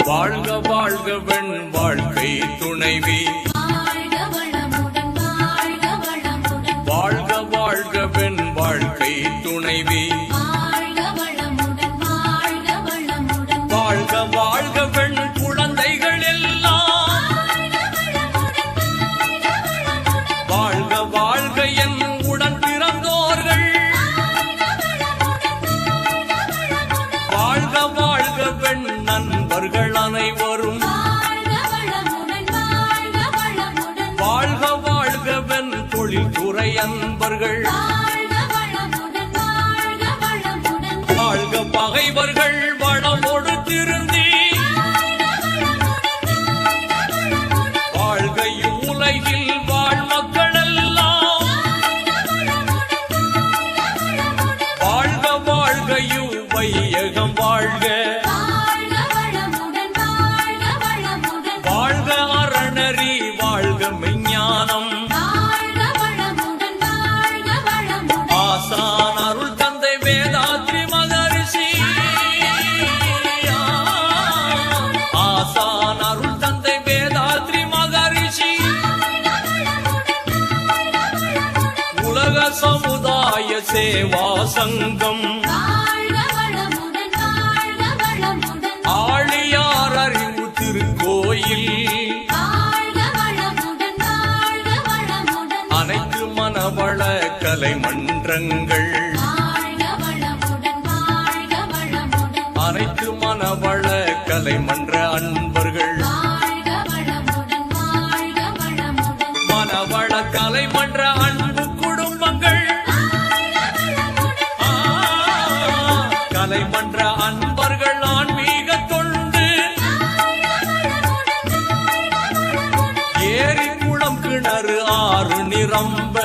வாழ்க வாழ்க வெண் வாழ்க்கை துணைவி வாழ்க வாழ்க வெண் வாழ்க்கை துணைவி வாழ்க வாழ்க வெண் குழந்தைகள் எல்லாம் வாழ்க வாழ்க என் உடன் பிறந்தோர்கள் வாழ்க வாழ்க வெண் நண்பர்கள் அனைவரும் வாழ்க வாழ்க வெண் தொழில்துறை அன்பர்கள் வாழ்க பகைவர்கள் வளமோடு திருந்தி வாழ்க இவ்வுலகில் வாழ் மக்கள் எல்லாம் வாழ்க வாழ்க இவ்வையகம் வாழ்க வாழ்க அறநெறி வாழ்க மெஞ்ஞானம் ஆசான் அருள் தந்தை வேதாத்ரி மகரிஷி ஆசான் அருள் தந்தை வேதாத்ரி மகரிஷி உலக சமுதாய சேவா சங்கம் ஆழியார் அறிவு திருக்கோயில் அனைத்து மனவள கலை மன்றங்கள் அனைத்து மனவள கலை மன்ற அன்பர்கள் மனவள கலை மன்ற அன்பு குடும்பங்கள் கலை மன்ற அன்பர்கள் ஆன்மீக தொண்டு ஏரி குளம் கிணறு ஆறு நிரம்ப